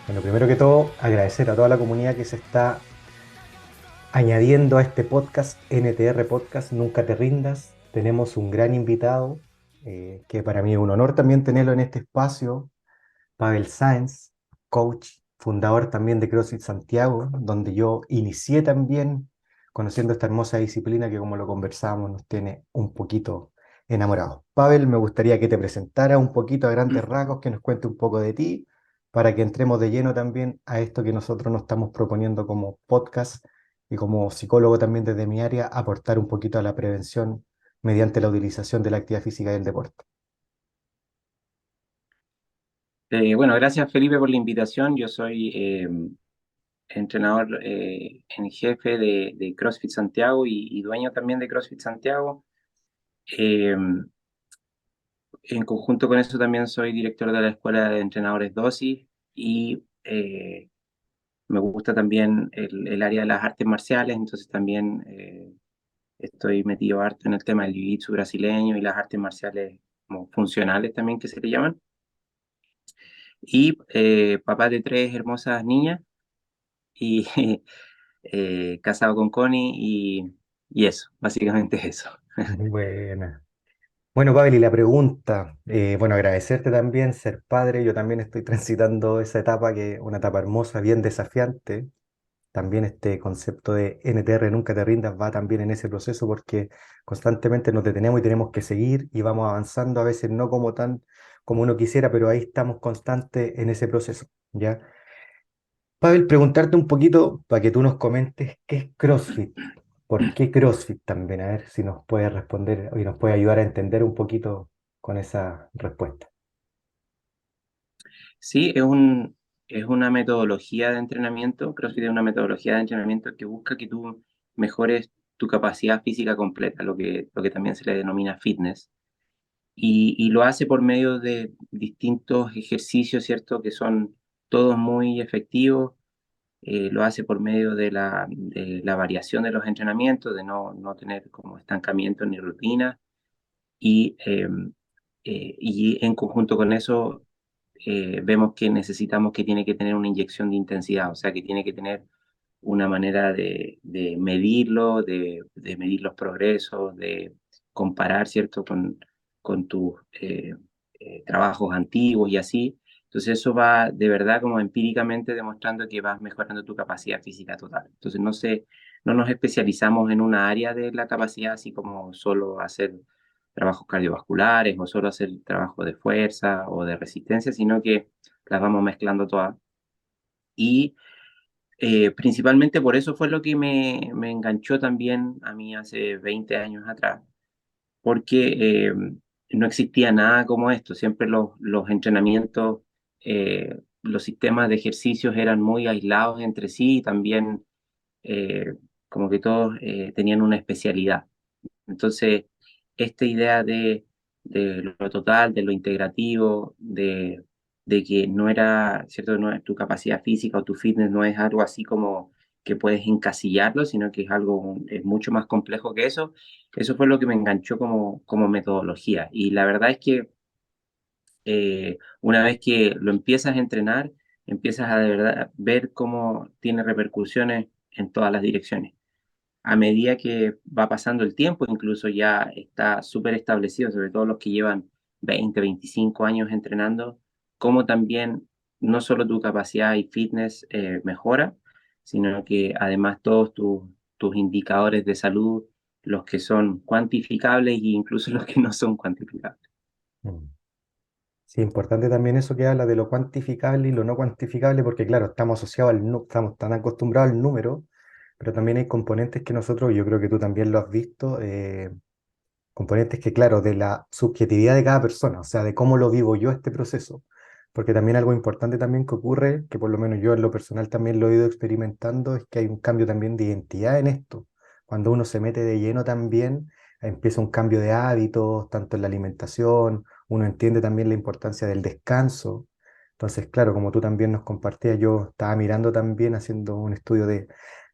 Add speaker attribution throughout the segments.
Speaker 1: Bueno, primero que todo, agradecer a toda la comunidad que se está añadiendo a este podcast, NTR Podcast, Nunca Te Rindas. Tenemos un gran invitado, que para mí es un honor también tenerlo en este espacio, Pavel Sáenz, coach, fundador también de CrossFit Santiago, donde yo inicié también conociendo esta hermosa disciplina que, como lo conversábamos, nos tiene un poquito enamorados. Pavel, me gustaría que te presentara un poquito a grandes rasgos, que nos cuente un poco de ti, para que entremos de lleno también a esto que nosotros nos estamos proponiendo como podcast y como psicólogo también desde mi área, aportar un poquito a la prevención mediante la utilización de la actividad física y el deporte.
Speaker 2: Bueno, gracias Felipe por la invitación. Yo soy entrenador en jefe de CrossFit Santiago y dueño también de CrossFit Santiago. Eh, en conjunto con eso también soy director de la Escuela de Entrenadores DOSI y me gusta también el área de las artes marciales, entonces también estoy metido harto en el tema del jiu-jitsu brasileño y las artes marciales como funcionales también que se le llaman. Y papá de tres hermosas niñas y casado con Connie y eso, básicamente eso.
Speaker 1: Buena. Bueno, Pavel, y la pregunta, bueno, agradecerte también ser padre. Yo también estoy transitando esa etapa, que una etapa hermosa, bien desafiante. También este concepto de NTR, nunca te rindas, va también en ese proceso, porque constantemente nos detenemos y tenemos que seguir y vamos avanzando, a veces no como tan como uno quisiera, pero ahí estamos constantes en ese proceso, ¿ya? Pavel, preguntarte un poquito para que tú nos comentes qué es CrossFit. ¿Por qué CrossFit también? A ver si nos puedes responder y nos puede ayudar a entender un poquito con esa respuesta.
Speaker 2: Sí, es una metodología de entrenamiento, CrossFit es una metodología de entrenamiento que busca que tú mejores tu capacidad física completa, lo que también se le denomina fitness, y lo hace por medio de distintos ejercicios, ¿cierto? Que son todos muy efectivos. Lo hace por medio de la variación de los entrenamientos, de no tener como estancamiento ni rutina, y, y en conjunto con eso vemos que necesitamos que tiene que tener una inyección de intensidad, o sea, que tiene que tener una manera de medirlo, de medir los progresos, de comparar, ¿cierto?, con tus trabajos antiguos y así. Entonces eso va de verdad como empíricamente demostrando que vas mejorando tu capacidad física total. Entonces no nos especializamos en una área de la capacidad, así como solo hacer trabajos cardiovasculares o solo hacer trabajo de fuerza o de resistencia, sino que las vamos mezclando todas. Y principalmente por eso fue lo que me enganchó también a mí hace 20 años atrás, porque no existía nada como esto, siempre los entrenamientos, los sistemas de ejercicios eran muy aislados entre sí y también eh, como que todos tenían una especialidad. Entonces, esta idea de lo total, de lo integrativo, de que no era, ¿cierto? No es tu capacidad física o tu fitness no es algo así como que puedes encasillarlo, sino que es algo, es mucho más complejo que eso. Eso fue lo que me enganchó como metodología. Y la verdad es que una vez que lo empiezas a entrenar, empiezas a de verdad ver cómo tiene repercusiones en todas las direcciones. A medida que va pasando el tiempo, incluso ya está súper establecido, sobre todo los que llevan 20, 25 años entrenando, cómo también no solo tu capacidad y fitness mejora, sino que además todos tus indicadores de salud, los que son cuantificables e incluso los que no son cuantificables.
Speaker 1: Mm. Sí, importante también eso que habla de lo cuantificable y lo no cuantificable, porque claro, estamos asociados estamos tan acostumbrados al número, pero también hay componentes que nosotros, yo creo que tú también lo has visto, componentes que, claro, de la subjetividad de cada persona, o sea, de cómo lo vivo yo este proceso. Porque también algo importante también que ocurre, que por lo menos yo en lo personal también lo he ido experimentando, es que hay un cambio también de identidad en esto. Cuando uno se mete de lleno también, empieza un cambio de hábitos, tanto en la alimentación, uno entiende también la importancia del descanso. Entonces, claro, como tú también nos compartías, yo estaba mirando también, haciendo un estudio de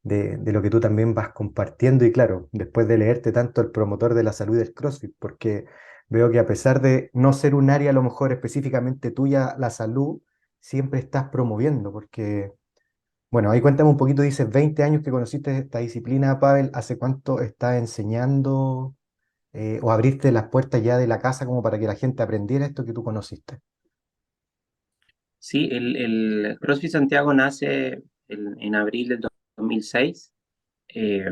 Speaker 1: lo que tú también vas compartiendo y claro, después de leerte tanto el promotor de la salud del CrossFit, porque Veo que a pesar de no ser un área a lo mejor específicamente tuya, la salud, siempre estás promoviendo, porque, bueno, ahí cuéntame un poquito, dices 20 años que conociste esta disciplina, Pavel, ¿hace cuánto estás enseñando o abriste las puertas ya de la casa como para que la gente aprendiera esto que tú conociste?
Speaker 2: Sí, el CrossFit Santiago nace en abril del 2006. Eh,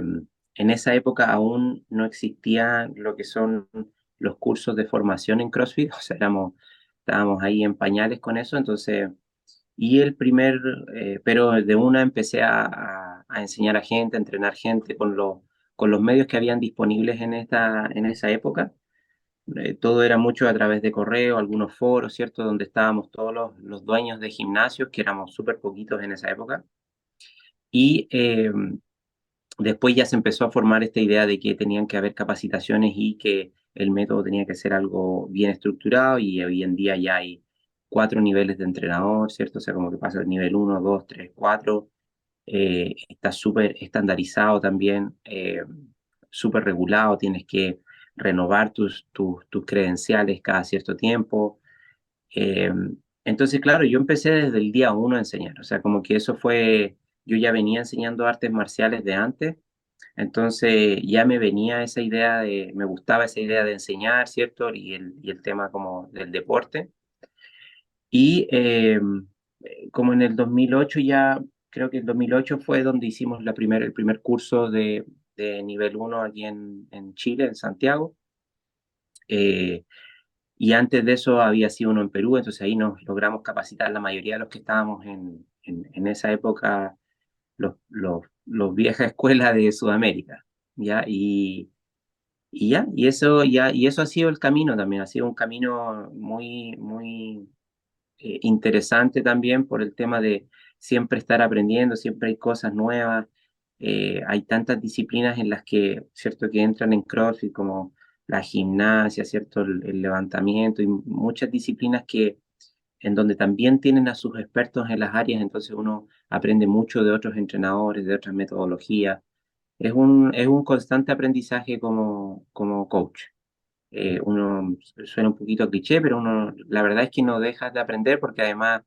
Speaker 2: en esa época aún no existían lo que son los cursos de formación en CrossFit, o sea, estábamos ahí en pañales con eso, entonces, y el primer, pero de una empecé a enseñar a gente, a entrenar gente con los medios que habían disponibles en esa época. Todo era mucho a través de correo, algunos foros, ¿cierto? Donde estábamos todos los dueños de gimnasios, que éramos súper poquitos en esa época. Y después ya se empezó a formar esta idea de que tenían que haber capacitaciones y que el método tenía que ser algo bien estructurado y hoy en día ya hay 4 niveles de entrenador, ¿cierto? O sea, como que pasa el nivel 1, 2, 3, 4. Está súper estandarizado también, súper regulado, tienes que renovar tus credenciales cada cierto tiempo. Eh, entonces, claro, yo empecé desde el día uno a enseñar, o sea, como que eso fue, yo ya venía enseñando artes marciales de antes, entonces ya me venía esa idea me gustaba esa idea de enseñar, ¿cierto? Y el tema como del deporte. Y como en el 2008 ya, creo que el 2008 fue donde hicimos el primer curso de nivel uno aquí en Chile, en Santiago. Eh, y antes de eso había sido uno en Perú, entonces ahí nos logramos capacitar la mayoría de los que estábamos en esa época, los vieja escuela de Sudamérica, ¿ya? Y eso ha sido el camino también, ha sido un camino muy, muy interesante también por el tema de siempre estar aprendiendo, siempre hay cosas nuevas, hay tantas disciplinas en las que, ¿cierto?, que entran en CrossFit como la gimnasia, ¿cierto?, el levantamiento y muchas disciplinas que en donde también tienen a sus expertos en las áreas, entonces uno aprende mucho de otros entrenadores, de otras metodologías. Es un constante aprendizaje como coach. Uno suena un poquito cliché, pero uno, la verdad es que no dejas de aprender porque además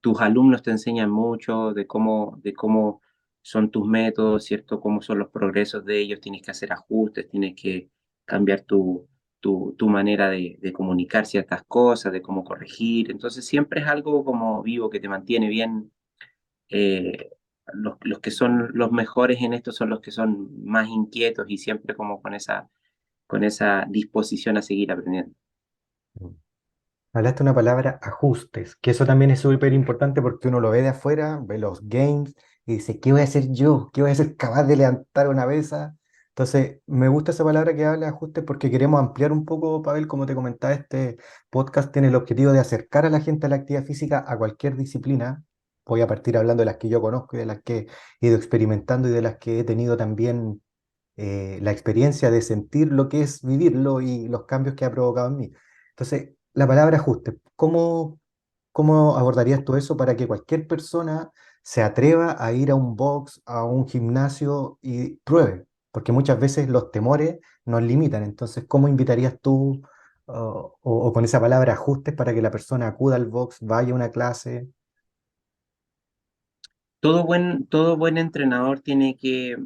Speaker 2: tus alumnos te enseñan mucho de cómo son tus métodos, ¿cierto? Cómo son los progresos de ellos, tienes que hacer ajustes, tienes que cambiar tu manera de comunicar ciertas cosas, de cómo corregir. Entonces siempre es algo como vivo que te mantiene bien. eh, los que son los mejores en esto son los que son más inquietos y siempre como con esa disposición a seguir aprendiendo.
Speaker 1: Hablaste una palabra ajustes, que eso también es súper importante porque uno lo ve de afuera, ve los games y dice, ¿qué voy a hacer yo? ¿Qué voy a ser capaz de levantar una pesa? Entonces, me gusta esa palabra que habla de ajustes porque queremos ampliar un poco, Pavel, como te comentaba, este podcast tiene el objetivo de acercar a la gente a la actividad física a cualquier disciplina. Voy a partir hablando de las que yo conozco y de las que he ido experimentando y de las que he tenido también la experiencia de sentir lo que es vivirlo y los cambios que ha provocado en mí. Entonces, la palabra ajuste, ¿cómo abordarías tú eso para que cualquier persona se atreva a ir a un box, a un gimnasio y pruebe? Porque muchas veces los temores nos limitan. Entonces, ¿cómo invitarías tú o con esa palabra ajustes para que la persona acuda al box, vaya a una clase?
Speaker 2: Todo buen entrenador tiene que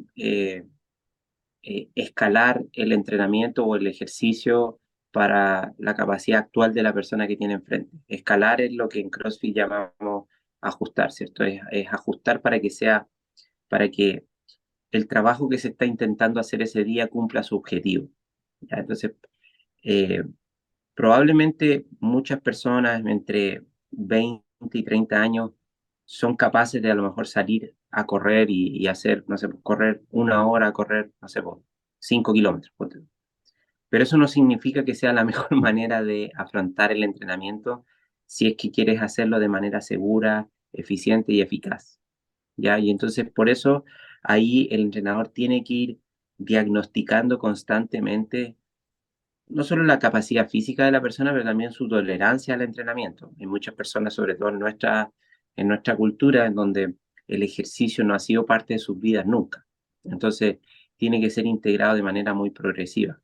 Speaker 2: escalar el entrenamiento o el ejercicio para la capacidad actual de la persona que tiene enfrente. Escalar es lo que en CrossFit llamamos ajustar, ¿cierto? Es ajustar para que el trabajo que se está intentando hacer ese día cumpla su objetivo. ¿Ya? Entonces, eh, probablemente muchas personas entre 20 y 30 años son capaces de a lo mejor salir a correr y hacer, no sé, correr 1 hora, correr, no sé, 5 kilómetros. Ponte. Pero eso no significa que sea la mejor manera de afrontar el entrenamiento si es que quieres hacerlo de manera segura, eficiente y eficaz. ¿Ya? Y entonces por eso ahí el entrenador tiene que ir diagnosticando constantemente no solo la capacidad física de la persona, pero también su tolerancia al entrenamiento. Hay muchas personas, sobre todo en nuestra cultura, en donde el ejercicio no ha sido parte de sus vidas nunca. Entonces, tiene que ser integrado de manera muy progresiva.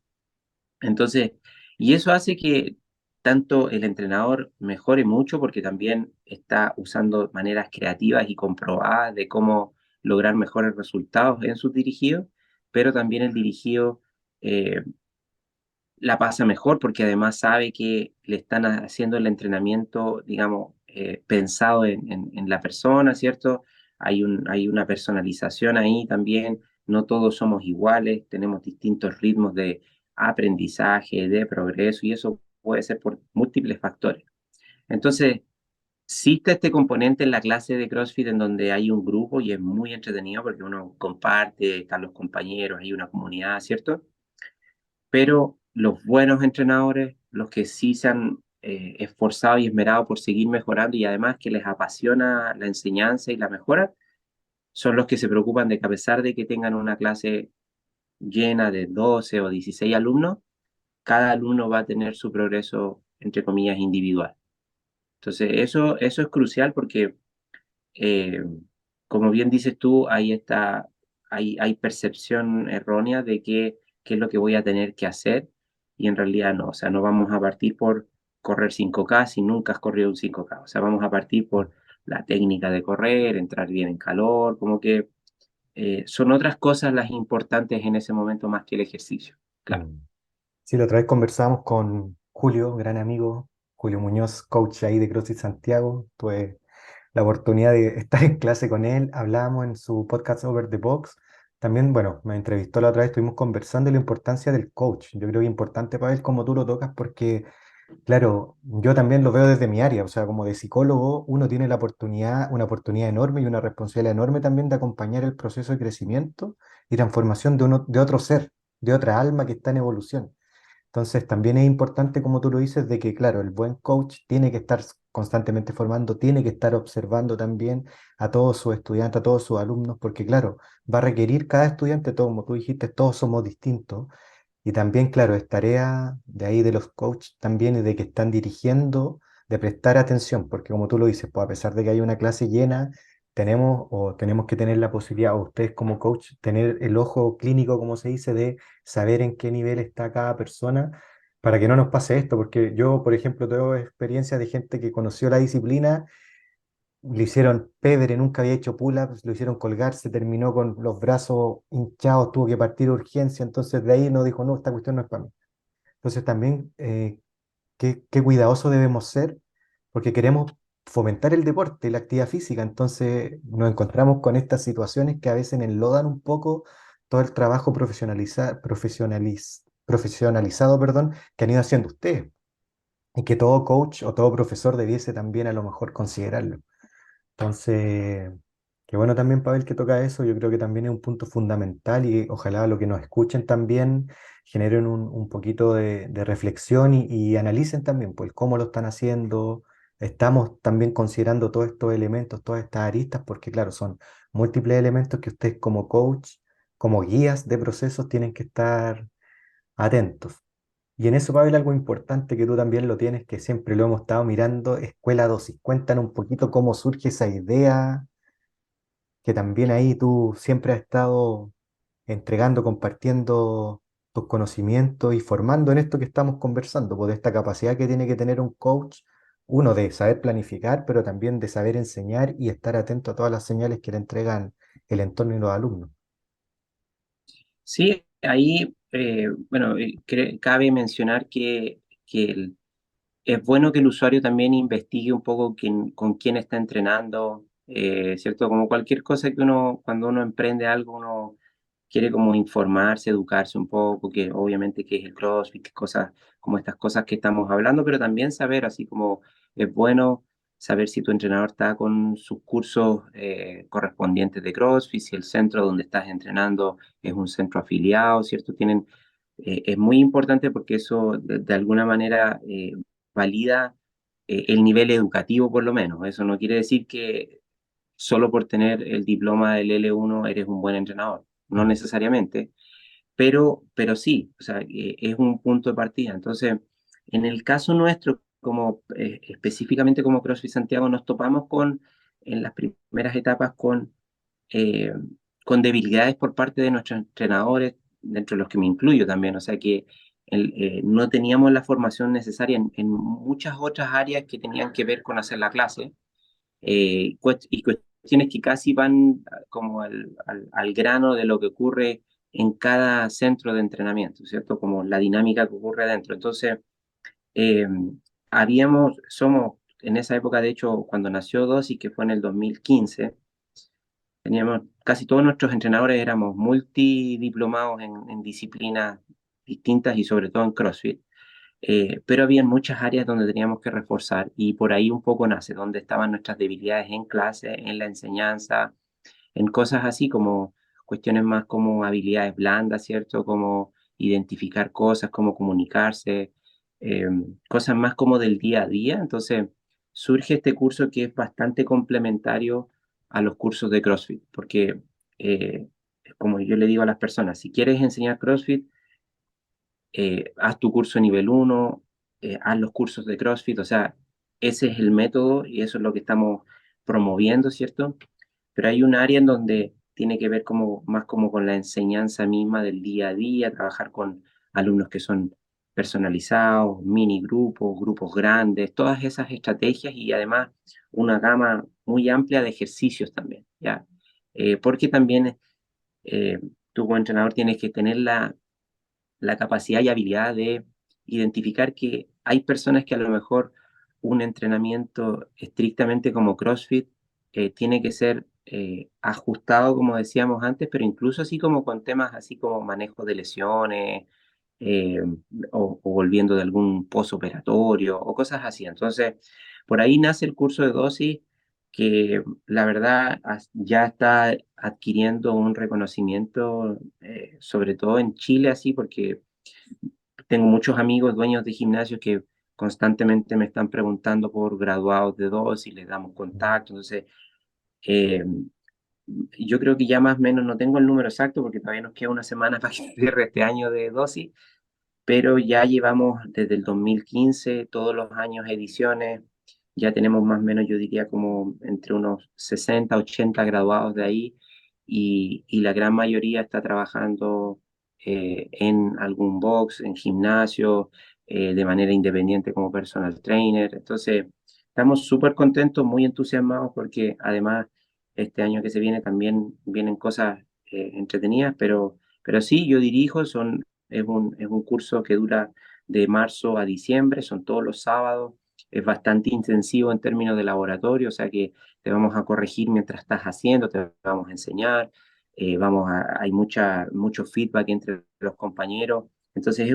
Speaker 2: Entonces, Y eso hace que tanto el entrenador mejore mucho porque también está usando maneras creativas y comprobadas de cómo lograr mejores resultados en sus dirigidos, pero también el dirigido eh, la pasa mejor porque además sabe que le están haciendo el entrenamiento, digamos, pensado en la persona, ¿cierto? Hay una personalización ahí también, no todos somos iguales, tenemos distintos ritmos de aprendizaje, de progreso, y eso puede ser por múltiples factores. Entonces, sí está este componente en la clase de CrossFit en donde hay un grupo y es muy entretenido porque uno comparte, están los compañeros, hay una comunidad, ¿cierto? Pero los buenos entrenadores, los que sí se han esforzado y esmerado por seguir mejorando y además que les apasiona la enseñanza y la mejora, son los que se preocupan de que a pesar de que tengan una clase llena de 12 o 16 alumnos, cada alumno va a tener su progreso, entre comillas, individual. Entonces, eso es crucial porque eh, como bien dices tú, hay percepción errónea de qué es lo que voy a tener que hacer y en realidad no, o sea, no vamos a partir por correr 5K si nunca has corrido un 5K, o sea, vamos a partir por la técnica de correr, entrar bien en calor, como que son otras cosas las importantes en ese momento más que el ejercicio, claro.
Speaker 1: Mm. Sí, la otra vez conversamos con Julio, gran amigo, Julio Muñoz, coach ahí de CrossFit Santiago. Tuve la oportunidad de estar en clase con él, hablamos en su podcast Over the Box. También, bueno, me entrevistó la otra vez, estuvimos conversando de la importancia del coach. Yo creo que es importante para él como tú lo tocas porque, claro, yo también lo veo desde mi área, o sea, como de psicólogo, uno tiene la oportunidad, una oportunidad enorme y una responsabilidad enorme también de acompañar el proceso de crecimiento y transformación de uno, de otro ser, de otra alma que está en evolución. Entonces, también es importante, como tú lo dices, de que, claro, el buen coach tiene que estar constantemente formando, tiene que estar observando también a todos sus estudiantes, a todos sus alumnos, porque, claro, va a requerir cada estudiante, todo, como tú dijiste, todos somos distintos. Y también, claro, es tarea de ahí de los coaches también y de que están dirigiendo, de prestar atención, porque como tú lo dices, pues a pesar de que hay una clase llena, tenemos que tener la posibilidad, o ustedes como coach, tener el ojo clínico, como se dice, de saber en qué nivel está cada persona para que no nos pase esto, porque yo, por ejemplo, tengo experiencias de gente que conoció la disciplina, le hicieron pedre, nunca había hecho pull-ups, lo hicieron colgar, se terminó con los brazos hinchados, tuvo que partir de urgencia, entonces de ahí no dijo, no, esta cuestión no es para mí. Entonces también, qué cuidadoso debemos ser, porque queremos fomentar el deporte y la actividad física, entonces nos encontramos con estas situaciones que a veces enlodan un poco todo el trabajo profesionalizado, perdón, que han ido haciendo ustedes, y que todo coach o todo profesor debiese también a lo mejor considerarlo. Entonces, qué bueno también, Pavel, que toca eso. Yo creo que también es un punto fundamental y ojalá lo que nos escuchen también generen un poquito de reflexión y analicen también, pues, cómo lo están haciendo. Estamos también considerando todos estos elementos, todas estas aristas, porque claro, son múltiples elementos que ustedes como coach, como guías de procesos, tienen que estar atentos. Y en eso, Pavel, algo importante que tú también lo tienes, que siempre lo hemos estado mirando, escuela dosis. Cuéntanos un poquito cómo surge esa idea, que también ahí tú siempre has estado entregando, compartiendo tus conocimientos y formando en esto que estamos conversando, pues de esta capacidad que tiene que tener un coach, uno de saber planificar, pero también de saber enseñar y estar atento a todas las señales que le entregan el entorno y los alumnos.
Speaker 2: Sí, ahí, bueno, cabe mencionar que es bueno que el usuario también investigue un poco con quién está entrenando, ¿cierto? Como cualquier cosa que uno, cuando uno emprende algo, uno quiere como informarse, educarse un poco, que obviamente qué es el CrossFit, qué cosas, como estas cosas que estamos hablando, pero también saber, así como es bueno saber si tu entrenador está con sus cursos correspondientes de CrossFit, si el centro donde estás entrenando es un centro afiliado, ¿cierto? Es muy importante porque eso de alguna manera valida el nivel educativo por lo menos. Eso no quiere decir que solo por tener el diploma del L1 eres un buen entrenador, no
Speaker 1: Mm.
Speaker 2: necesariamente, pero sí, o sea, es un punto de partida. Entonces, en el caso nuestro, como específicamente como CrossFit Santiago, nos topamos en las primeras etapas eh, con debilidades por parte de nuestros entrenadores, dentro de los que me incluyo también, o sea que no teníamos la formación necesaria en muchas otras áreas que tenían que ver con hacer la clase, y cuestiones que casi van como al grano de lo que ocurre en cada centro de entrenamiento, ¿cierto? Como la dinámica que ocurre adentro. Entonces, eh, somos en esa época, de hecho, cuando nació Dosis, que fue en el 2015, teníamos casi todos nuestros entrenadores éramos multidiplomados en disciplinas distintas y sobre todo en CrossFit. Pero había muchas áreas donde teníamos que reforzar y por ahí un poco nace, donde estaban nuestras debilidades en clase, en la enseñanza, en cosas así como cuestiones más como habilidades blandas, ¿cierto? Como identificar cosas, como comunicarse, eh, cosas más como del día a día. Entonces surge este curso que es bastante complementario a los cursos de CrossFit, porque como yo le digo a las personas, si quieres enseñar CrossFit, haz tu curso nivel uno, haz los cursos de CrossFit, o sea, ese es el método y eso es lo que estamos promoviendo, ¿cierto? Pero hay un área en donde tiene que ver como, más como con la enseñanza misma del día a día, trabajar con alumnos que son personalizados, mini grupos, grupos grandes, todas esas estrategias y además una gama muy amplia de ejercicios también, ¿ya? Porque también tú como entrenador tienes que tener la capacidad y habilidad de identificar que hay personas que a lo mejor un entrenamiento estrictamente como CrossFit tiene que ser ajustado, como decíamos antes, pero incluso así como con temas así como manejo de lesiones, eh, o volviendo de algún posoperatorio o cosas así. Entonces, por ahí nace el curso de dosis que la verdad ya está adquiriendo un reconocimiento, sobre todo en Chile, así, porque tengo muchos amigos dueños de gimnasios que constantemente me están preguntando por graduados de dosis, les damos contacto. Entonces, eh, yo creo que ya más o menos no tengo el número exacto porque todavía nos queda una semana para que cierre este año de dosis, pero ya llevamos desde el 2015 todos los años ediciones, ya tenemos más o menos, yo diría, como entre unos 60 80 graduados de ahí, y la gran mayoría está trabajando en algún box, en gimnasio, de manera independiente como personal trainer. Entonces, estamos súper contentos, muy entusiasmados porque además este año que se viene también vienen cosas entretenidas, pero sí, yo dirijo, es un curso que dura de marzo a diciembre, son todos los sábados, es bastante intensivo en términos de laboratorio, o sea que te vamos a corregir mientras estás haciendo, te vamos a enseñar, hay mucho feedback entre los compañeros, entonces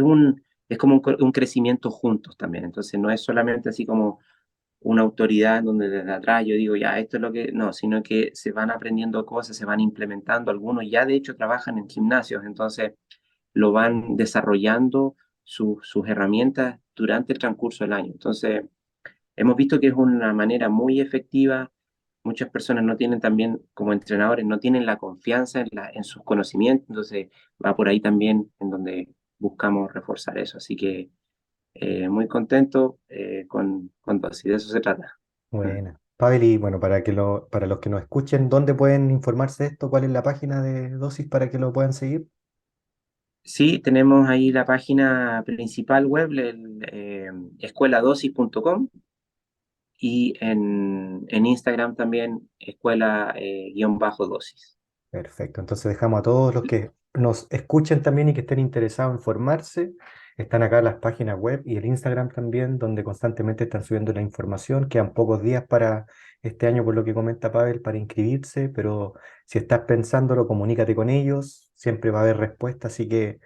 Speaker 2: es como un crecimiento juntos también, entonces no es solamente así como una autoridad en donde desde atrás yo digo, ya, esto es lo que, no, sino que se van aprendiendo cosas, se van implementando, algunos ya de hecho trabajan en gimnasios, entonces lo van desarrollando sus herramientas durante el transcurso del año. Entonces, hemos visto que es una manera muy efectiva. Muchas personas no tienen también, como entrenadores, no tienen la confianza en sus conocimientos, entonces va por ahí también en donde buscamos reforzar eso. Así que muy contento con todo, si de eso se trata. Mm.
Speaker 1: Buena. Pavel, y bueno, para los que nos escuchen, ¿dónde pueden informarse de esto? ¿Cuál es la página de Dosis para que lo puedan seguir?
Speaker 2: Sí, tenemos ahí la página principal web, escueladosis.com, y en Instagram también, escuela-dosis.
Speaker 1: Perfecto. Entonces dejamos a todos los que nos escuchen también y que estén interesados en formarse. Están acá las páginas web y el Instagram también, donde constantemente están subiendo la información. Quedan pocos días para este año, por lo que comenta Pavel, para inscribirse, pero si estás pensándolo, comunícate con ellos. Siempre va a haber respuesta, así que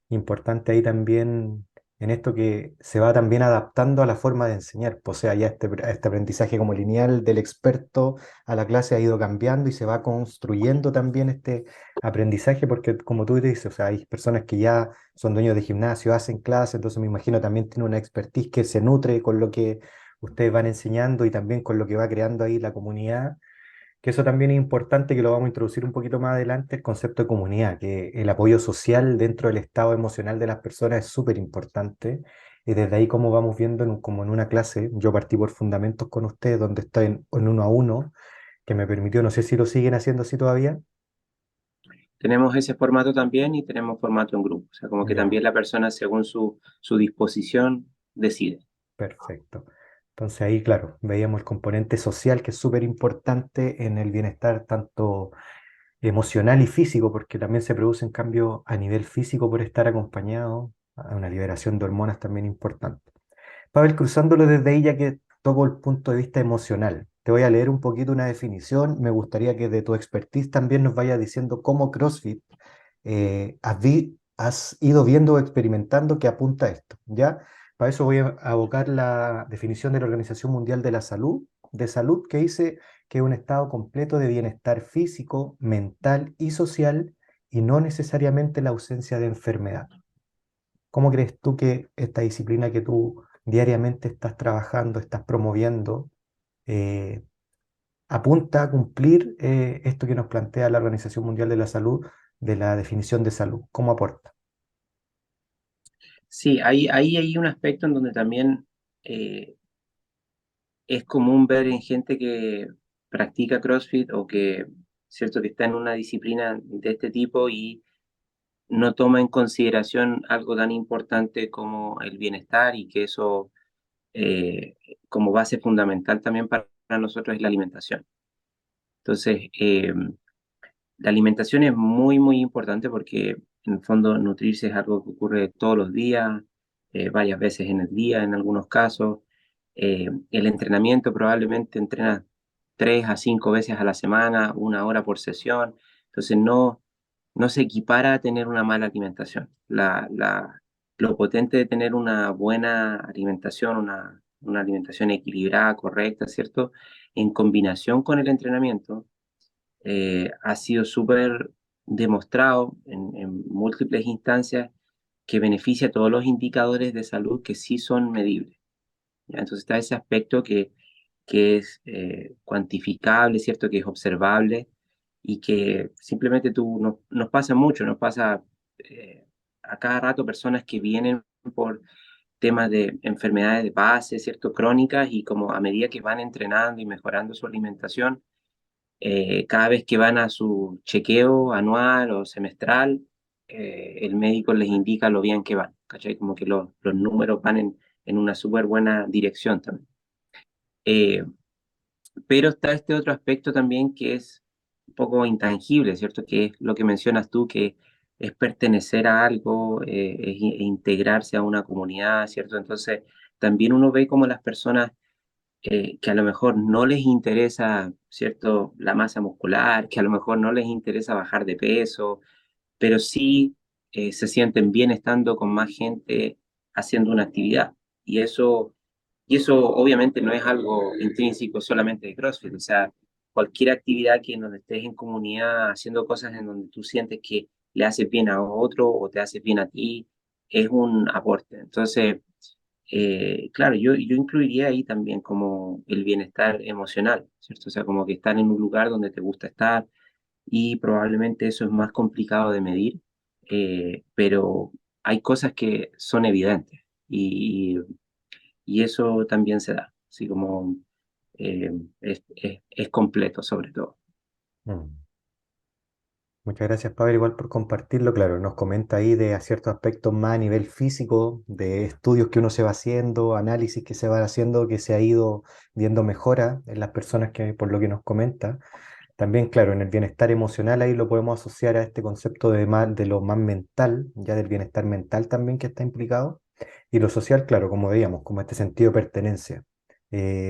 Speaker 1: importante ahí también en esto que se va también adaptando a la forma de enseñar. O sea, ya este aprendizaje como lineal del experto a la clase ha ido cambiando y se va construyendo también este aprendizaje, porque como tú dices, o sea, hay personas que ya son dueños de gimnasio, hacen clases, entonces me imagino también tiene una expertise que se nutre con lo que ustedes van enseñando y también con lo que va creando ahí la comunidad, que eso también es importante, que lo vamos a introducir un poquito más adelante, el concepto de comunidad, que el apoyo social dentro del estado emocional de las personas es súper importante. Y desde ahí, como vamos viendo como en una clase, yo partí por fundamentos con ustedes, donde estoy en uno a uno, que me permitió, no sé si lo siguen haciendo así todavía.
Speaker 2: tenemos ese formato también y tenemos formato en grupo. O sea, como que
Speaker 1: Ya,
Speaker 2: también la persona, según su disposición, decide.
Speaker 1: perfecto. Entonces ahí, claro, veíamos el componente social que es súper importante en el bienestar tanto emocional y físico, porque también se producen cambios a nivel físico por estar acompañado, a una liberación de hormonas también importante. Pavel, cruzándolo desde ahí, ya que toco el punto de vista emocional, te voy a leer un poquito una definición. Me gustaría que de tu expertise también nos vayas diciendo cómo CrossFit has ido viendo o experimentando que apunta a esto, ¿ya? Para eso voy a abocar la definición de la Organización Mundial de Salud, que dice que es un estado completo de bienestar físico, mental y social, y no necesariamente la ausencia de enfermedad. ¿Cómo crees tú que esta disciplina que tú diariamente estás trabajando, estás promoviendo, eh, apunta a cumplir esto que nos plantea la Organización Mundial de la Salud de la definición de salud? ¿Cómo aporta?
Speaker 2: Sí, ahí hay un aspecto en donde también eh, es común ver en gente que practica CrossFit o que, cierto, que está en una disciplina de este tipo y no toma en consideración algo tan importante como el bienestar y que eso eh, como base fundamental también para nosotros es la alimentación. Entonces, la alimentación es muy, muy importante porque en el fondo nutrirse es algo que ocurre todos los días, varias veces en el día en algunos casos. El entrenamiento probablemente entrenas 3 a 5 veces a la semana, 1 hora por sesión. Entonces no se equipara a tener una mala alimentación. Lo potente de tener una buena alimentación, una alimentación equilibrada, correcta, ¿cierto? En combinación con el entrenamiento ha sido súper demostrado en múltiples instancias que beneficia a todos los indicadores de salud que sí son medibles. ¿Ya? Entonces está ese aspecto que es cuantificable, ¿cierto? Que es observable y que simplemente nos pasa mucho, nos pasa eh, a cada rato personas que vienen por temas de enfermedades de base, ¿cierto? Crónicas y como a medida que van entrenando y mejorando su alimentación, cada vez que van a su chequeo anual o semestral, el médico les indica lo bien que van, ¿cachai? Como que los números van en una súper buena dirección también. Eh, pero está este otro aspecto también que es un poco intangible, ¿cierto? Que es lo que mencionas tú, que es pertenecer a algo, integrarse a una comunidad, ¿cierto? Entonces, también uno ve como las personas que a lo mejor no les interesa, ¿cierto? La masa muscular, que a lo mejor no les interesa bajar de peso, pero sí se sienten bien estando con más gente haciendo una actividad. Y eso, y eso obviamente no es algo intrínseco solamente de CrossFit, o sea, cualquier actividad que en donde estés en comunidad haciendo cosas en donde tú sientes que le haces bien a otro o te haces bien a ti, es un aporte. Entonces, claro, yo incluiría ahí también como el bienestar emocional, ¿cierto? O sea, como que estar en un lugar donde te gusta estar y probablemente eso es más complicado de medir, pero hay cosas que son evidentes y eso también se da, así como es completo sobre todo.
Speaker 1: Mm. Muchas gracias, Pavel, igual por compartirlo. Claro, nos comenta ahí de a ciertos aspectos más a nivel físico, de estudios que uno se va haciendo, análisis que se va haciendo, que se ha ido viendo mejora en las personas que, por lo que nos comenta. También, claro, en el bienestar emocional ahí lo podemos asociar a este concepto de lo más mental, ya del bienestar mental también que está implicado. Y lo social, claro, como veíamos, como este sentido de pertenencia.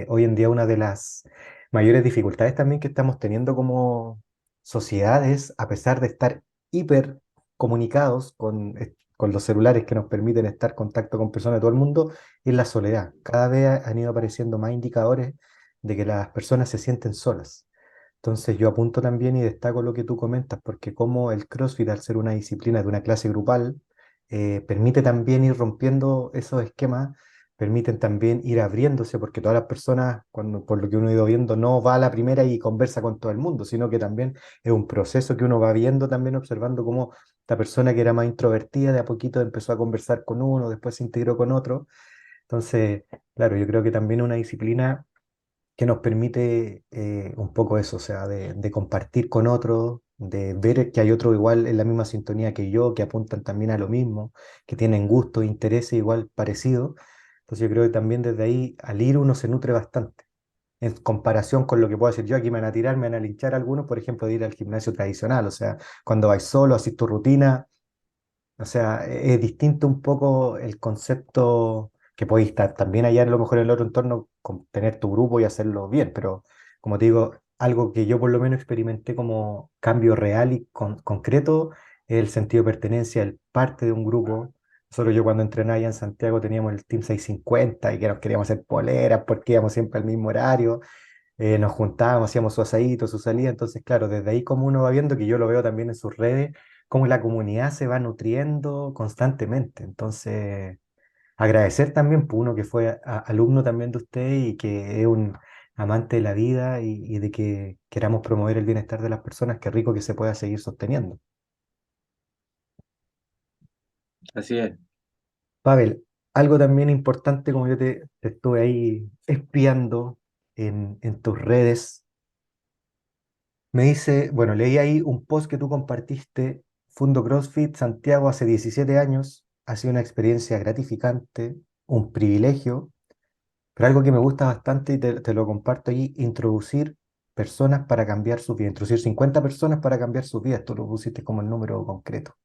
Speaker 1: Hoy en día una de las mayores dificultades también que estamos teniendo como sociedades, a pesar de estar hiper comunicados con los celulares que nos permiten estar en contacto con personas de todo el mundo, es la soledad. Cada vez han ido apareciendo más indicadores de que las personas se sienten solas. Entonces yo apunto también y destaco lo que tú comentas, porque como el CrossFit, al ser una disciplina de una clase grupal, permite también ir rompiendo esos esquemas, permiten también ir abriéndose, porque todas las personas, cuando, por lo que uno ha ido viendo, no va a la primera y conversa con todo el mundo, sino que también es un proceso que uno va viendo, también observando cómo esta persona que era más introvertida de a poquito empezó a conversar con uno, después se integró con otro. Entonces, claro, yo creo que también una disciplina que nos permite un poco eso, o sea, de compartir con otros, de ver que hay otro igual en la misma sintonía que yo, que apuntan también a lo mismo, que tienen gustos, intereses igual parecidos. Entonces yo creo que también desde ahí al ir uno se nutre bastante. En comparación con lo que puedo decir yo, aquí me van a tirar, me van a linchar algunos, por ejemplo, de ir al gimnasio tradicional. O sea, cuando vais solo, haces tu rutina, o sea, es distinto un poco el concepto que podéis estar también allá, a lo mejor en el otro entorno, con tener tu grupo y hacerlo bien, pero como te digo, algo que yo por lo menos experimenté como cambio real y concreto es el sentido de pertenencia, el parte de un grupo. Solo yo cuando entrenaba allá en Santiago teníamos el Team 650 y que nos queríamos hacer poleras porque íbamos siempre al mismo horario, nos juntábamos, hacíamos su asadito, su salida. Entonces, claro, desde ahí como uno va viendo, que yo lo veo también en sus redes, cómo la comunidad se va nutriendo constantemente. Entonces, agradecer también por uno que fue alumno también de usted y que es un amante de la vida y de que queramos promover el bienestar de las personas, qué rico que se pueda seguir sosteniendo.
Speaker 2: Así es.
Speaker 1: Pavel, algo también importante, como yo te estuve ahí espiando en tus redes. Me dice, bueno, leí ahí un post que tú compartiste, Fundo CrossFit Santiago hace 17 años, ha sido una experiencia gratificante, un privilegio, pero algo que me gusta bastante y te lo comparto ahí, introducir personas para cambiar sus vidas, introducir 50 personas para cambiar sus vidas, tú lo pusiste como el número concreto.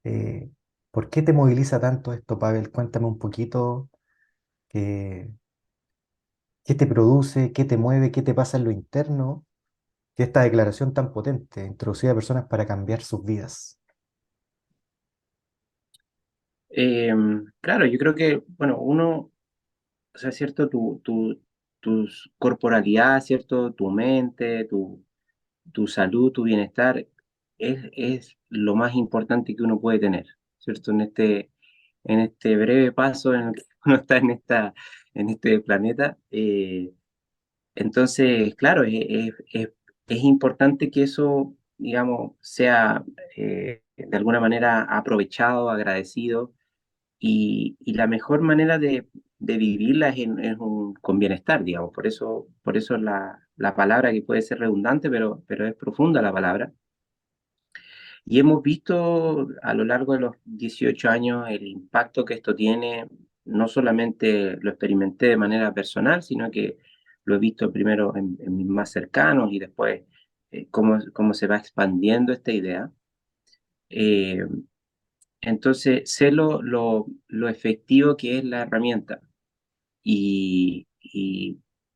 Speaker 1: Eh, ¿Por qué te moviliza tanto esto, Pavel? Cuéntame un poquito, qué, qué te produce, qué te mueve, qué te pasa en lo interno, que esta declaración tan potente, introducir a personas para cambiar sus vidas.
Speaker 2: Claro, yo creo que, bueno, uno, o sea, cierto, tu corporalidad, cierto, tu mente, tu salud, tu bienestar, es lo más importante que uno puede tener, ¿cierto? En este breve paso en el que uno está en este planeta. Entonces, claro, es importante que eso, digamos, sea de alguna manera aprovechado, agradecido, y la mejor manera de vivirla con bienestar, digamos. Por eso la palabra que puede ser redundante, pero es profunda la palabra. Y hemos visto a lo largo de los 18 años el impacto que esto tiene. No solamente lo experimenté de manera personal, sino que lo he visto primero en mis más cercanos y después cómo se va expandiendo esta idea. Eh, entonces, sé lo efectivo que es la herramienta y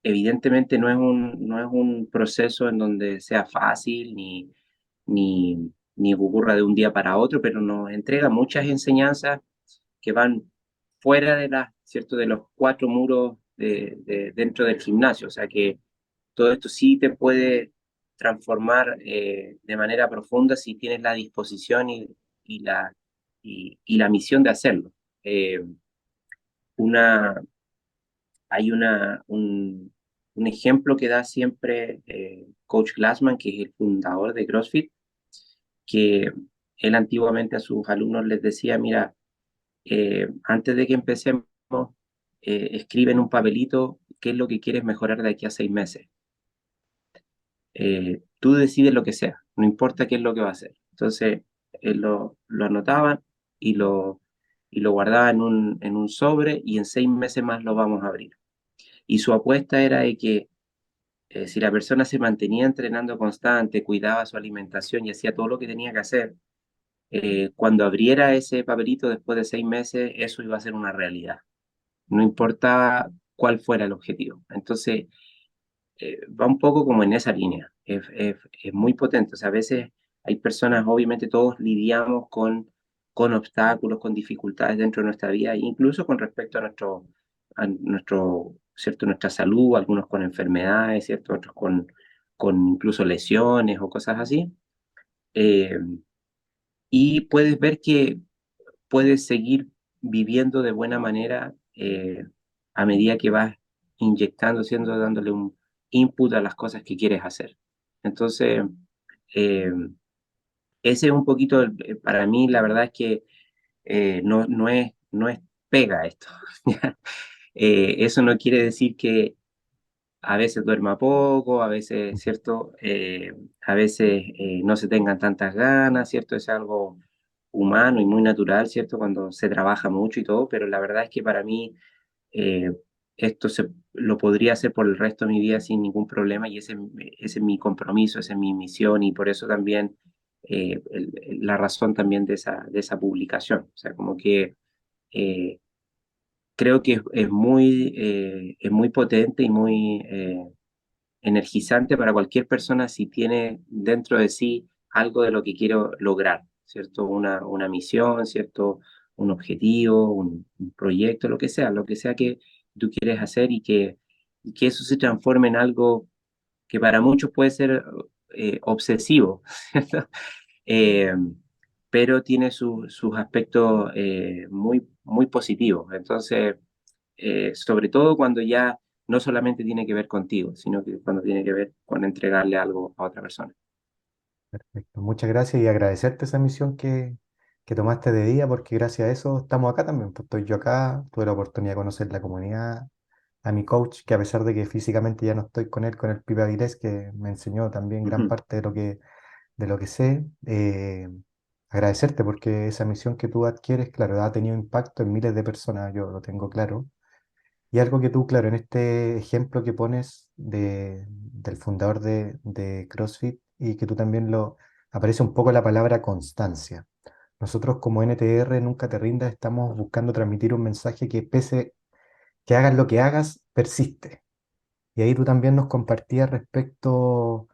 Speaker 2: evidentemente no es un proceso en donde sea fácil ni ocurra de un día para otro, pero nos entrega muchas enseñanzas que van fuera ¿cierto? De los cuatro muros dentro del gimnasio. O sea que todo esto sí te puede transformar de manera profunda si tienes la disposición y y la misión de hacerlo. Eh, una, Hay un ejemplo que da siempre Coach Glassman, que es el fundador de CrossFit, que él antiguamente a sus alumnos les decía, mira, antes de que empecemos, escribe en un papelito qué es lo que quieres mejorar de aquí a 6 meses. Tú decides lo que sea, no importa qué es lo que va a hacer. Entonces, él lo anotaba y y lo guardaba en un sobre y en 6 meses más lo vamos a abrir. Y su apuesta era de que si la persona se mantenía entrenando constante, cuidaba su alimentación y hacía todo lo que tenía que hacer, cuando abriera ese papelito después de 6 meses, eso iba a ser una realidad. No importaba cuál fuera el objetivo. Entonces, va un poco como en esa línea. Es muy potente. O sea, a veces hay personas, obviamente todos lidiamos con obstáculos, con dificultades dentro de nuestra vida, incluso con respecto ¿cierto? Nuestra salud, algunos con enfermedades, ¿cierto? Otros con incluso lesiones o cosas así. Eh, y puedes ver que puedes seguir viviendo de buena manera a medida que vas inyectando, dándole un input a las cosas que quieres hacer. Entonces, eh, ese es un poquito, para mí, la verdad es que no es pega esto. ¿Ya? Eso no quiere decir a veces duerma poco, a veces, ¿cierto? A veces no se tengan tantas ganas, ¿cierto? Es algo humano y muy natural, ¿cierto? Cuando se trabaja mucho y todo, pero la verdad es que para mí eh, esto lo podría hacer por el resto de mi vida sin ningún problema y ese es mi compromiso, esa es mi misión y por eso también la razón también de esa publicación. O sea, como que eh, creo que es muy potente y muy energizante para cualquier persona si tiene dentro de sí algo de lo que quiero lograr, ¿cierto? Una misión, ¿cierto? Un objetivo, un proyecto, lo que sea que tú quieres hacer y que eso se transforme en algo que para muchos puede ser obsesivo, ¿cierto? Eh, pero tiene sus aspectos muy, muy positivos. Entonces, sobre todo cuando ya no solamente tiene que ver contigo, sino que cuando tiene que ver con entregarle algo a otra persona.
Speaker 1: Perfecto. Muchas gracias y agradecerte esa misión que tomaste de día, porque gracias a eso estamos acá también. Pues estoy yo acá, tuve la oportunidad de conocer la comunidad, a mi coach, que a pesar de que físicamente ya no estoy con él, con el Pipa Vilés, que me enseñó también gran
Speaker 2: Ujú.
Speaker 1: parte de lo que sé, agradecerte porque esa misión que tú adquieres, claro, ha tenido impacto en miles de personas, yo lo tengo claro. Y algo que tú, claro, en este ejemplo que pones del fundador de CrossFit y que tú también aparece un poco la palabra constancia. Nosotros como NTR, Nunca Te Rindas, estamos buscando transmitir un mensaje que pese que hagas lo que hagas, persiste. Y ahí tú también nos compartías respecto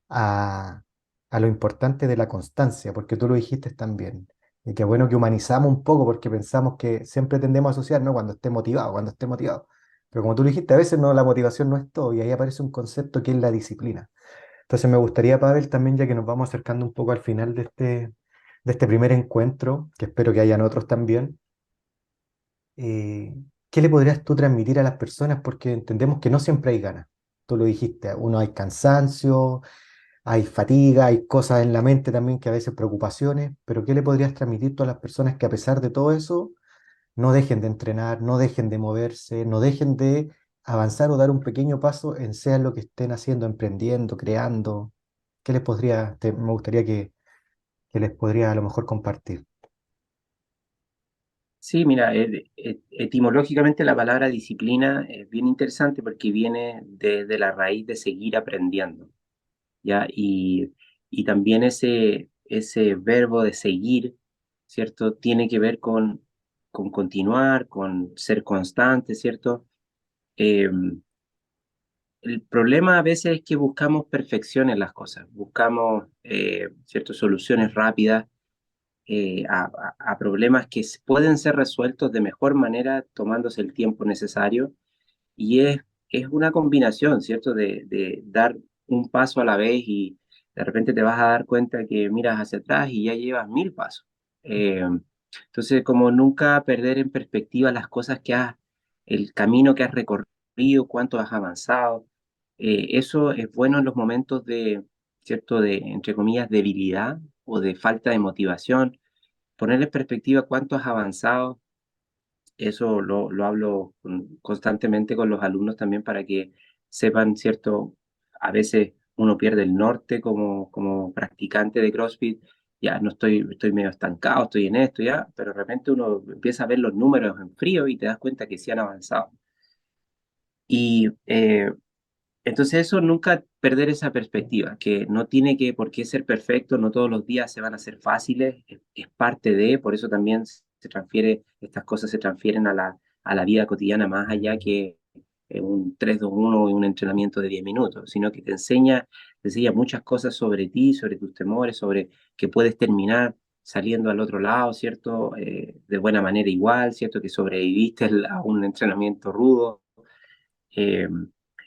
Speaker 1: a, a lo importante de la constancia, porque tú lo dijiste también. Y qué bueno que humanizamos un poco porque pensamos que siempre tendemos a asociar, ¿no? Cuando esté motivado, cuando esté motivado. Pero como tú lo dijiste, a veces no, la motivación no es todo y ahí aparece un concepto que es la disciplina. Entonces me gustaría, Pavel, también ya que nos vamos acercando un poco al final de este primer encuentro, que espero que hayan otros también, ¿qué le podrías tú transmitir a las personas? Porque entendemos que no siempre hay ganas. Tú lo dijiste, uno hay cansancio, hay fatiga, hay cosas en la mente también que a veces preocupaciones, pero ¿qué le podrías transmitir tú a las personas que a pesar de todo eso no dejen de entrenar, no dejen de moverse, no dejen de avanzar o dar un pequeño paso en sea lo que estén haciendo, emprendiendo, creando? ¿Qué les podría, me gustaría que les podría a lo mejor compartir?
Speaker 2: Sí, mira, etimológicamente la palabra disciplina es bien interesante porque viene de la raíz de seguir aprendiendo, ¿ya? Y también ese verbo de seguir, ¿cierto? Tiene que ver con continuar, con ser constante, ¿cierto? El problema a veces es que buscamos perfección en las cosas, buscamos ciertas soluciones rápidas a problemas que pueden ser resueltos de mejor manera tomándose el tiempo necesario y es una combinación, ¿cierto? De dar un paso a la vez y de repente te vas a dar cuenta que miras hacia atrás y ya llevas 1000 pasos. Eh, entonces, como nunca perder en perspectiva las cosas el camino que has recorrido, cuánto has avanzado, eso es bueno en los momentos ¿cierto? De, entre comillas, debilidad o de falta de motivación. Poner en perspectiva cuánto has avanzado, eso lo hablo constantemente con los alumnos también para que sepan, ¿cierto? A veces uno pierde el norte como practicante de CrossFit, ya no estoy medio estancado, estoy en esto ya, pero de repente uno empieza a ver los números en frío y te das cuenta que sí han avanzado. Y entonces eso, nunca perder esa perspectiva, que no tiene que por qué ser perfecto, no todos los días se van a hacer fáciles, es parte de, por eso también estas cosas se transfieren a la vida cotidiana más allá que un 3-2-1 y un entrenamiento de 10 minutos, sino que te enseña muchas cosas sobre ti, sobre tus temores, sobre que puedes terminar saliendo al otro lado, ¿cierto? De buena manera igual, ¿cierto? Que sobreviviste a un entrenamiento rudo. Eh,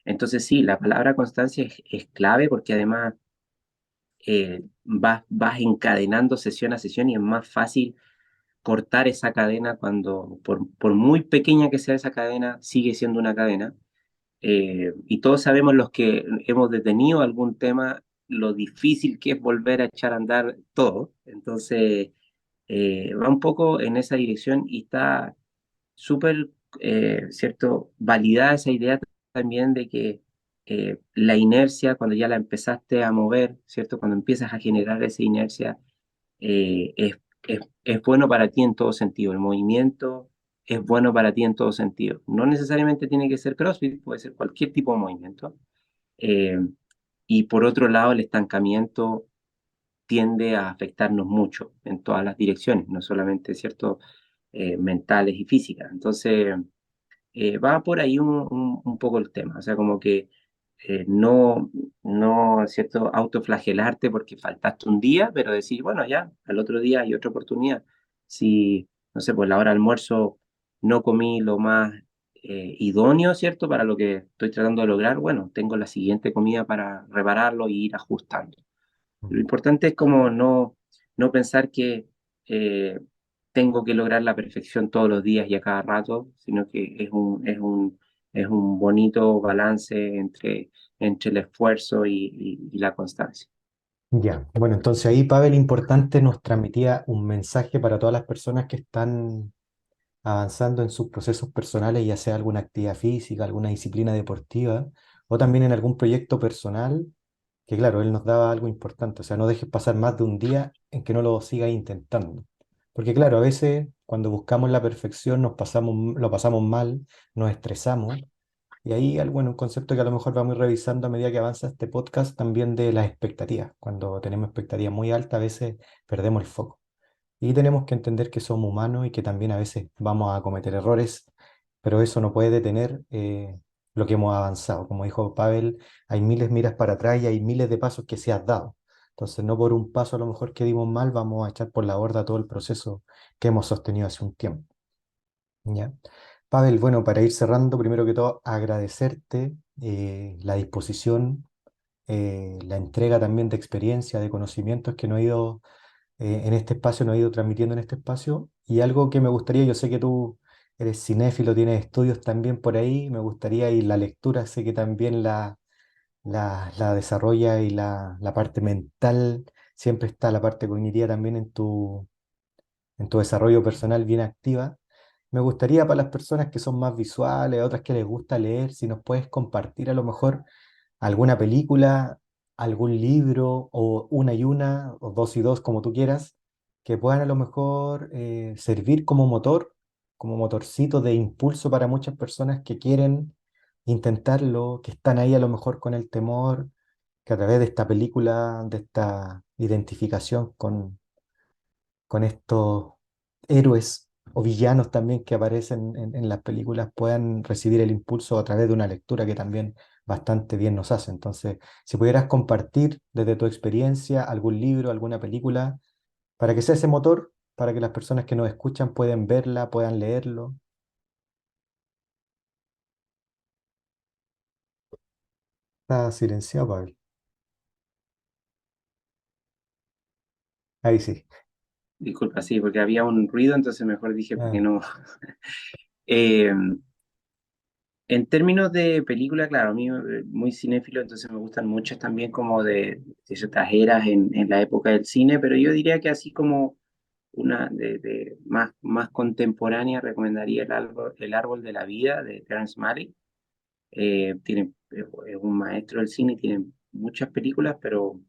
Speaker 2: entonces sí, la palabra constancia es clave porque además vas encadenando sesión a sesión y es más fácil cortar esa cadena cuando, por muy pequeña que sea esa cadena, sigue siendo una cadena. Y todos sabemos los que hemos detenido algún tema, lo difícil que es volver a echar a andar todo. Entonces, va un poco en esa dirección y está súper, ¿cierto? Validada esa idea también de que la inercia, cuando ya la empezaste a mover, ¿cierto? Cuando empiezas a generar esa inercia, es bueno para ti en todo sentido. El movimiento es bueno para ti en todo sentido. No necesariamente tiene que ser CrossFit, puede ser cualquier tipo de movimiento. Eh, y por otro lado, el estancamiento tiende a afectarnos mucho en todas las direcciones, no solamente, ¿cierto? Mentales y físicas. Entonces, va por ahí un poco el tema, o sea, como que no, no, ¿cierto? Autoflagelarte porque faltaste un día, pero decir, bueno, ya, al otro día hay otra oportunidad. Si, no sé, pues la hora de almuerzo no comí lo más idóneo, ¿cierto? Para lo que estoy tratando de lograr, bueno, tengo la siguiente comida para repararlo y ir ajustando. Lo
Speaker 1: Mm.
Speaker 2: importante es como no pensar que eh, tengo que lograr la perfección todos los días y a cada rato, sino que es un bonito balance entre el esfuerzo y la constancia.
Speaker 1: Ya, bueno, entonces ahí Pavel Importante nos transmitía un mensaje para todas las personas que están avanzando en sus procesos personales, ya sea alguna actividad física, alguna disciplina deportiva o también en algún proyecto personal, que claro, él nos daba algo importante, o sea, no dejes pasar más de un día en que no lo sigas intentando. Porque claro, a veces cuando buscamos la perfección lo pasamos mal, nos estresamos. Y ahí, bueno, un concepto que a lo mejor vamos a ir revisando a medida que avanza este podcast también de las expectativas. Cuando tenemos expectativas muy altas, a veces perdemos el foco. Y tenemos que entender que somos humanos y que también a veces vamos a cometer errores, pero eso no puede detener lo que hemos avanzado. Como dijo Pavel, hay miles miras para atrás y hay miles de pasos que se has dado. Entonces, no por un paso a lo mejor que dimos mal, vamos a echar por la borda todo el proceso que hemos sostenido hace un tiempo. ¿Ya? Pavel, bueno, para ir cerrando, primero que todo, agradecerte la disposición, la entrega también de experiencia, de conocimientos que nos ha ido en este espacio, nos ha ido transmitiendo en este espacio. Y algo que me gustaría, yo sé que tú eres cinéfilo, tienes estudios también por ahí, me gustaría, y la lectura sé que también la desarrolla y la parte mental, siempre está la parte cognitiva también en tu desarrollo personal bien activa. Me gustaría para las personas que son más visuales, otras que les gusta leer, si nos puedes compartir a lo mejor alguna película, algún libro, o una, o dos y dos, como tú quieras, que puedan a lo mejor servir como motor, como motorcito de impulso para muchas personas que quieren intentarlo, que están ahí a lo mejor con el temor, que a través de esta película, de esta identificación con estos héroes o villanos también que aparecen en las películas puedan recibir el impulso a través de una lectura que también bastante bien nos hace. Entonces, si pudieras compartir desde tu experiencia algún libro, alguna película, para que sea ese motor, para que las personas que nos escuchan puedan verla, puedan leerlo. Está silenciado, Pablo. Ahí sí.
Speaker 2: Disculpa, sí, porque había un ruido, entonces mejor dije que
Speaker 1: Ah,
Speaker 2: no. Eh, en términos de película, claro, a mí muy cinéfilo, entonces me gustan muchas también como de ciertas eras en la época del cine, pero yo diría que así como una de más contemporánea, recomendaría El árbol de la vida de Terrence Malick. Es un maestro del cine y tiene muchas películas, pero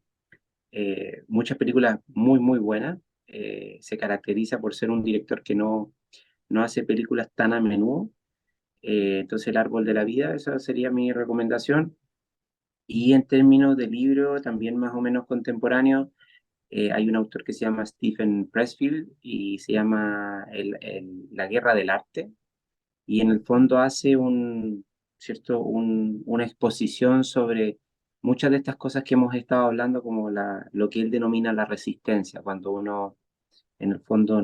Speaker 2: muchas películas muy buenas. Se caracteriza por ser un director que no hace películas tan a menudo. Entonces, El árbol de la vida, esa sería mi recomendación. Y en términos de libro, también más o menos contemporáneo, hay un autor que se llama Stephen Pressfield y se llama La guerra del arte. Y en el fondo hace ¿cierto? Una exposición sobre muchas de estas cosas que hemos estado hablando, como lo que él denomina la resistencia, cuando uno en el fondo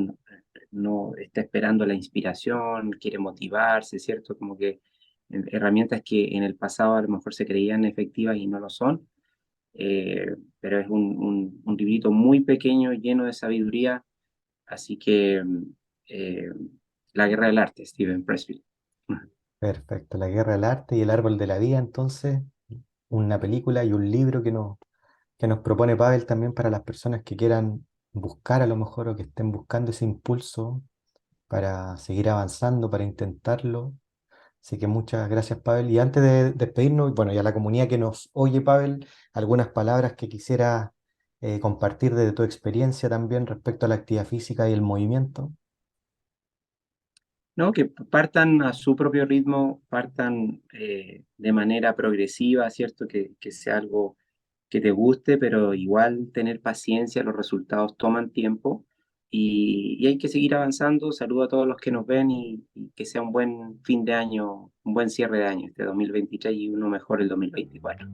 Speaker 2: no está esperando la inspiración, quiere motivarse, ¿cierto? Como que herramientas que en el pasado a lo mejor se creían efectivas y no lo son. Pero es un librito muy pequeño, lleno de sabiduría, así que eh, La guerra del arte, Steven Pressfield.
Speaker 1: perfecto. La guerra del arte y el árbol de la vida, entonces, una película y un libro que nos propone Pavel también para las personas que quieran buscar a lo mejor o que estén buscando ese impulso para seguir avanzando, para intentarlo. Así que muchas gracias, Pavel. Y antes de despedirnos, bueno, y a la comunidad que nos oye, Pavel, algunas palabras que quisiera compartir de tu experiencia también respecto a la actividad física y el movimiento.
Speaker 2: ¿No? Que partan a su propio ritmo, partan de manera progresiva, ¿cierto? Que sea algo que te guste, pero igual tener paciencia, los resultados toman tiempo y hay que seguir avanzando. Saludo a todos los que nos ven y que sea un buen fin de año, un buen cierre de año, este 2023 y uno mejor el 2024.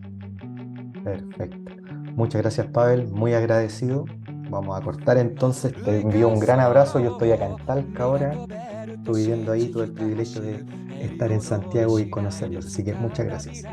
Speaker 1: Perfecto. Muchas gracias, Pavel. Muy agradecido. Vamos a cortar entonces. Te envío un gran abrazo. Yo estoy acá en Talca ahora. Estoy viviendo ahí, tuve el privilegio de estar en Santiago y conocerlos. Así que muchas gracias.